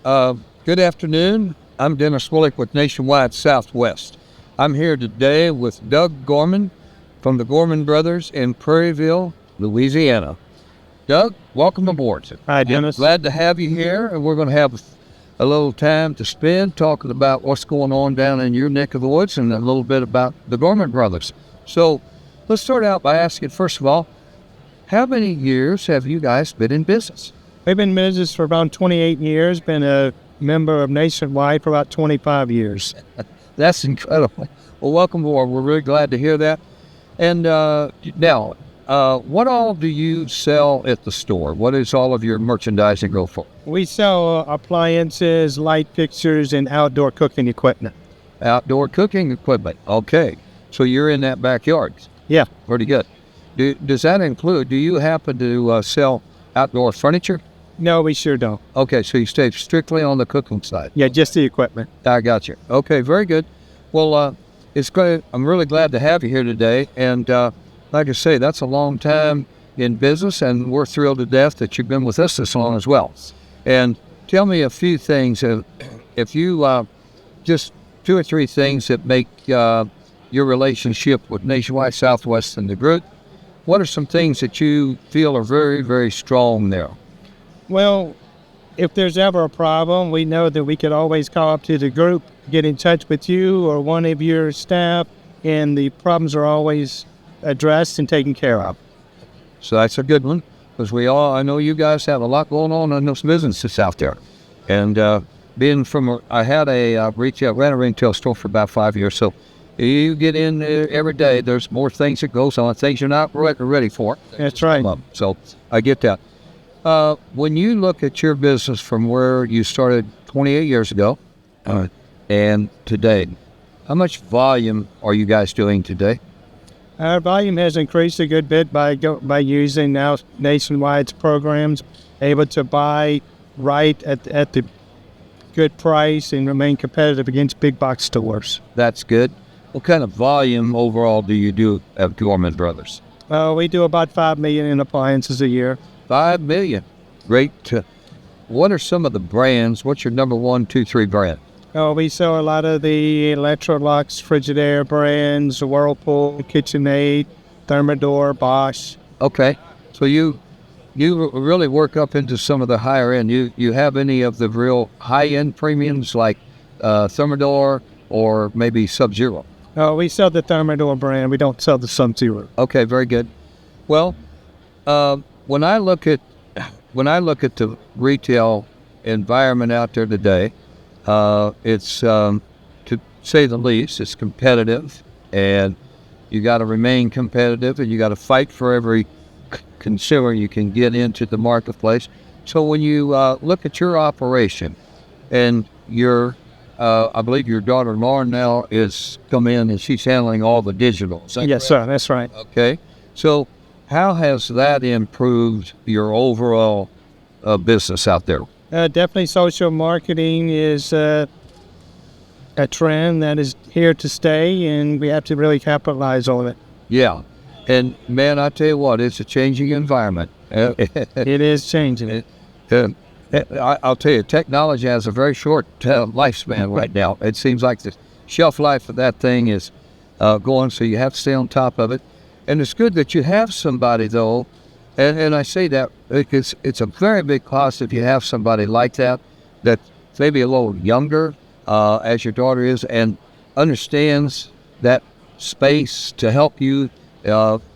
Good afternoon. I'm Dennis Willich with Nationwide Southwest. I'm here today with Doug Gorman from the Gorman Brothers in Prairieville, Louisiana. Doug, welcome aboard. Hi, Dennis. Glad to have you here, and we're going to have a little time to spend talking about what's going on down in your neck of the woods and a little bit about the Gorman Brothers. So let's start out by asking, first of all, how many years have you guys been in business? We've been in business for about 28 years, been a member of Nationwide for about 25 years. That's incredible. Well, welcome aboard. We're really glad to hear that. And now, what all do you sell at the store? What is all of your merchandising go for? We sell appliances, light fixtures, and outdoor cooking equipment. Outdoor cooking equipment. Okay. So you're in that backyard. Yeah. Pretty good. Does that include, do you happen to sell outdoor furniture? No, we sure don't. Okay, so you stay strictly on the cooking side. Yeah, just the equipment. I got you. Okay, very good. Well, it's great. I'm really glad to have you here today. And like I say, that's a long time in business, and we're thrilled to death that you've been with us this long as well. And tell me a few things. If you just two or three things that make your relationship with Nationwide Southwest and the group, what are some things that you feel are very, very strong there? Well, if there's ever a problem, we know that we could always call up to the group, get in touch with you or one of your staff, and the problems are always addressed and taken care of. So that's a good one, because I know you guys have a lot going on in those businesses out there. And I ran a retail store for about 5 years, so you get in there every day, there's more things that goes on, things you're not ready for. That's right. So I get that. When you look at your business from where you started 28 years ago and today, how much volume are you guys doing today? Our volume has increased a good bit by using now Nationwide's programs, able to buy right at the good price and remain competitive against big box stores. That's good. What kind of volume overall do you do at Gorman Brothers? We do about $5 million in appliances a year. $5 million. Great. What are some of the brands? What's your number 1, 2, 3 brand? We sell a lot of the Electrolux, Frigidaire brands, Whirlpool, KitchenAid, Thermador, Bosch. Okay. So you really work up into some of the higher end. You have any of the real high-end premiums like Thermador or maybe Sub-Zero? We sell the Thermador brand. We don't sell the Sub-Zero. Okay, very good. Well, when I look at the retail environment out there today, it's to say the least, it's competitive, and you got to remain competitive, and you got to fight for every consumer you can get into the marketplace. So when you look at your operation, and I believe your daughter Lauren now is come in and she's handling all the digital. Yes, correct? Sir, that's right. Okay, so how has that improved your overall business out there? Definitely social marketing is a trend that is here to stay, and we have to really capitalize on it. Yeah. And, man, I tell you what, it's a changing environment. It is changing. I'll tell you, technology has a very short lifespan right now. It seems like the shelf life of that thing is going, so you have to stay on top of it. And it's good that you have somebody, though, and I say that because it's a very big cost if you have somebody like that, that's maybe a little younger, as your daughter is, and understands that space to help you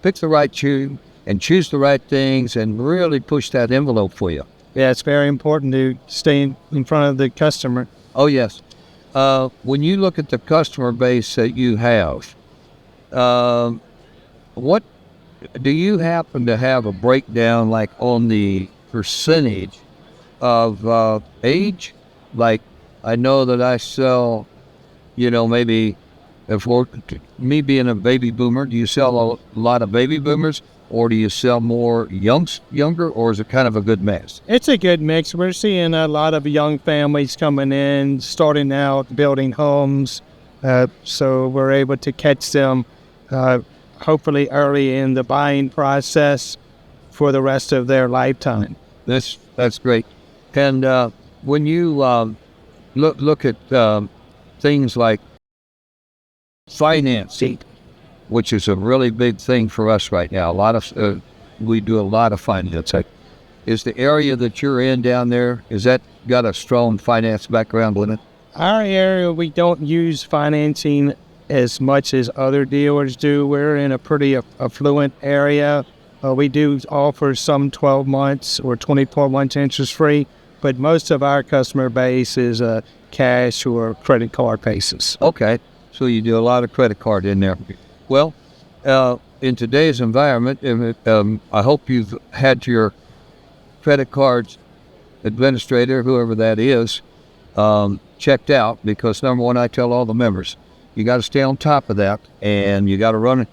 pick the right tune and choose the right things and really push that envelope for you. Yeah, it's very important to stay in front of the customer. Oh, yes. When you look at the customer base that you have, what do you happen to have a breakdown like on the percentage of age? Like, I know that I sell, maybe for me being a baby boomer, do you sell a lot of baby boomers, or do you sell more younger, or is it kind of a good mix? It's a good mix. We're seeing a lot of young families coming in, starting out, building homes, so we're able to catch them hopefully early in the buying process for the rest of their lifetime. That's great. And when you look at things like financing, which is a really big thing for us right now. We do a lot of financing. Is the area that you're in down there, is that got a strong finance background in it? Our area, we don't use financing as much as other dealers do. We're in a pretty affluent area. We do offer some 12 months or 24 months interest free, but most of our customer base is cash or credit card basis. Okay, so you do a lot of credit card in there. Well, in today's environment, I hope you've had your credit cards administrator, whoever that is, checked out, because number one, I tell all the members, you got to stay on top of that, and you got to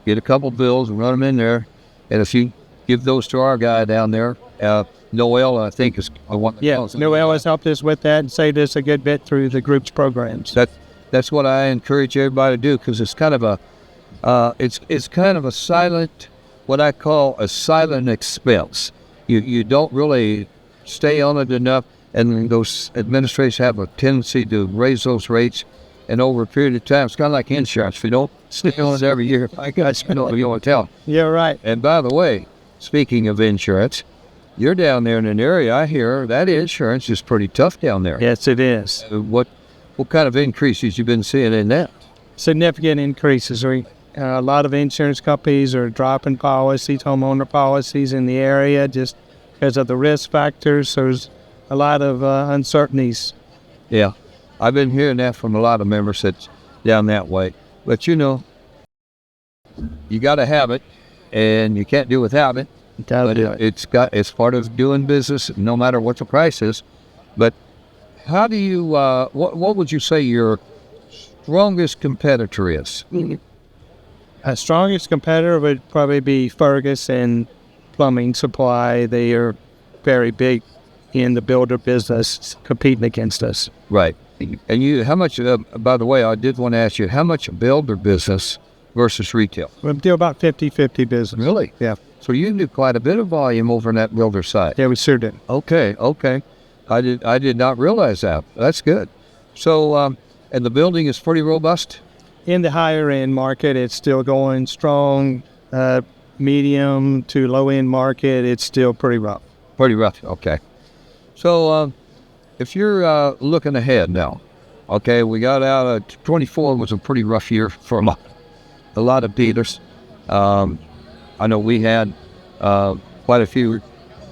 get a couple bills and run them in there. And if you give those to our guy down there, Noel, I think is one. Yeah, Noel has helped us with that and saved us a good bit through the group's programs. That's what I encourage everybody to do, because it's kind of a silent, what I call a silent expense. You don't really stay on it enough, and those administrators have a tendency to raise those rates. And over a period of time, it's kind of like insurance. If you don't stay on it every year, I got to know you want to tell. Yeah, right. And by the way, speaking of insurance, you're down there in an area, I hear that insurance is pretty tough down there. Yes, it is. What kind of increases you been seeing in that? Significant increases. A lot of insurance companies are dropping policies, homeowner policies in the area, just because of the risk factors. So there's a lot of uncertainties. Yeah. I've been hearing that from a lot of members that's down that way. But you got to have it, and you can't do without it. It's part of doing business, no matter what the price is. But how do you? What would you say your strongest competitor is? Our strongest competitor would probably be Ferguson Plumbing Supply. They are very big in the builder business, competing against us. Right. And how much, by the way, I did want to ask you, how much builder business versus retail? We do about 50-50 business. Really? Yeah. So you do quite a bit of volume over in that builder side. Yeah, we sure did. Okay. I did not realize that. That's good. So, and the building is pretty robust? In the higher end market, it's still going strong. Medium to low end market, it's still pretty rough. Pretty rough, okay. So, if you're looking ahead now, okay, we got out of 24 was a pretty rough year for a lot of dealers. I know we had quite a few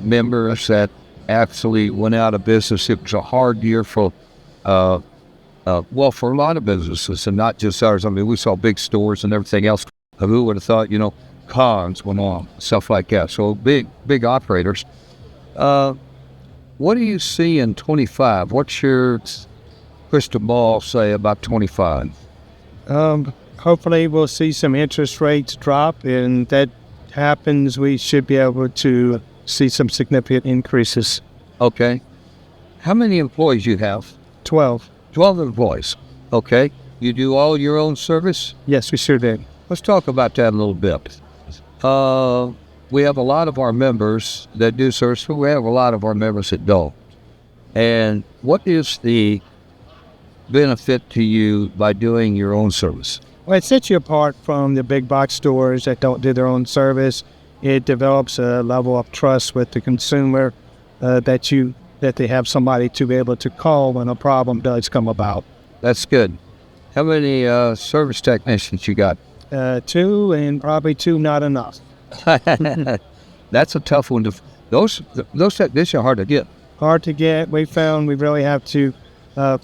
members that actually went out of business. It was a hard year for a lot of businesses, and not just ours. I mean, we saw big stores and everything else. Who would have thought, cons went on, stuff like that. So big operators. What do you see in 25? What's your crystal ball say about 25? Hopefully we'll see some interest rates drop, and that happens, we should be able to see some significant increases. Okay. How many employees you have? 12. 12 employees. Okay. You do all your own service? Yes, we sure did. Let's talk about that a little bit. We have a lot of our members that do service, but we have a lot of our members that don't. And what is the benefit to you by doing your own service? Well, it sets you apart from the big box stores that don't do their own service. It develops a level of trust with the consumer that they have somebody to be able to call when a problem does come about. That's good. How many service technicians you got? 2, and probably 2 not enough. That's a tough one. Those technicians are hard to get. Hard to get. We found we really have to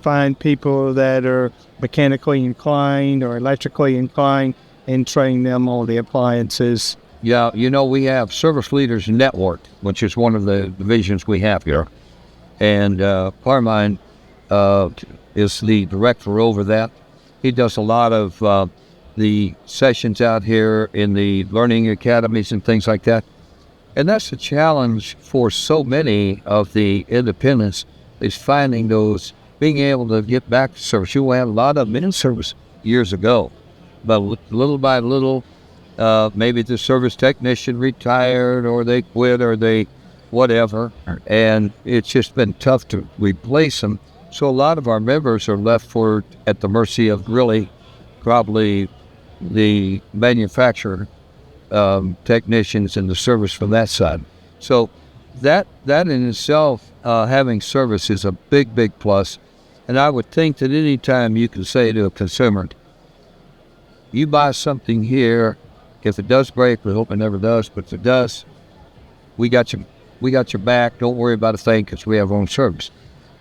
find people that are mechanically inclined or electrically inclined and train them on the appliances. Yeah, we have Service Leaders Network, which is one of the divisions we have here. And Carmine is the director over that. He does a lot of the sessions out here in the learning academies and things like that. And that's the challenge for so many of the independents, is finding those, being able to get back to service. You had a lot of them in service years ago, but little by little, maybe the service technician retired, or they quit, or they whatever, and it's just been tough to replace them. So a lot of our members are left at the mercy of really probably the manufacturer technicians and the service from that side. So that in itself, having service is a big plus. And I would think that any time you can say to a consumer, you buy something here, if it does break, we hope it never does, but if it does, we got your back. Don't worry about a thing because we have our own service.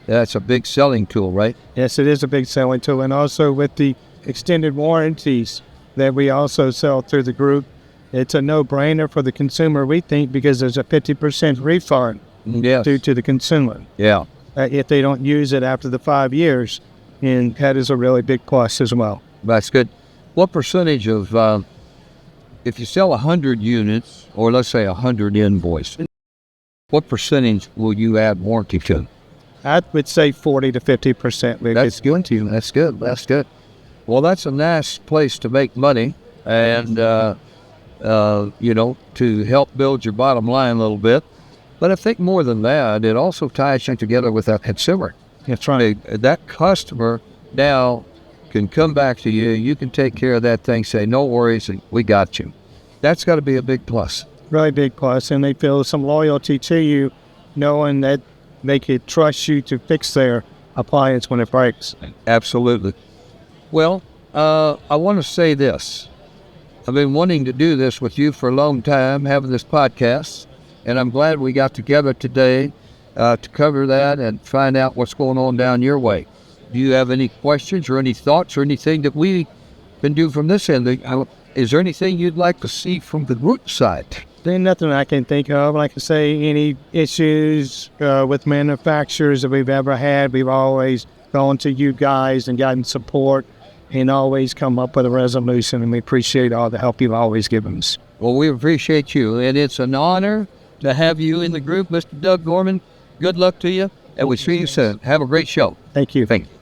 That's a big selling tool, right? Yes, it is a big selling tool. And also with the extended warranties that we also sell through the group, it's a no-brainer for the consumer, we think, because there's a 50% refund due to the consumer. Yeah. If they don't use it after the 5 years, and that is a really big plus as well. That's good. What percentage of, if you sell 100 units, or let's say 100 invoices, what percentage will you add warranty to? I would say 40 to 50%. That's good to you. That's good. That's good. Well, that's a nice place to make money and, to help build your bottom line a little bit. But I think more than that, it also ties you together with that consumer. That's right. That customer now can come back to you. You can take care of that thing, say, no worries, and we got you. That's got to be a big plus. Really big plus. And they feel some loyalty to you, knowing that they could trust you to fix their appliance when it breaks. Absolutely. Well, I want to say this. I've been wanting to do this with you for a long time, having this podcast, and I'm glad we got together today to cover that and find out what's going on down your way. Do you have any questions or any thoughts or anything that we can do from this end? Is there anything you'd like to see from the group side? There's nothing I can think of. Like I say, any issues with manufacturers that we've ever had, we've always gone to you guys and gotten support and always come up with a resolution, and we appreciate all the help you've always given us. Well, we appreciate you, and it's an honor to have you in the group, Mr. Doug Gorman. Good luck to you, and we'll see you soon. Have a great show. Thank you. Thank you.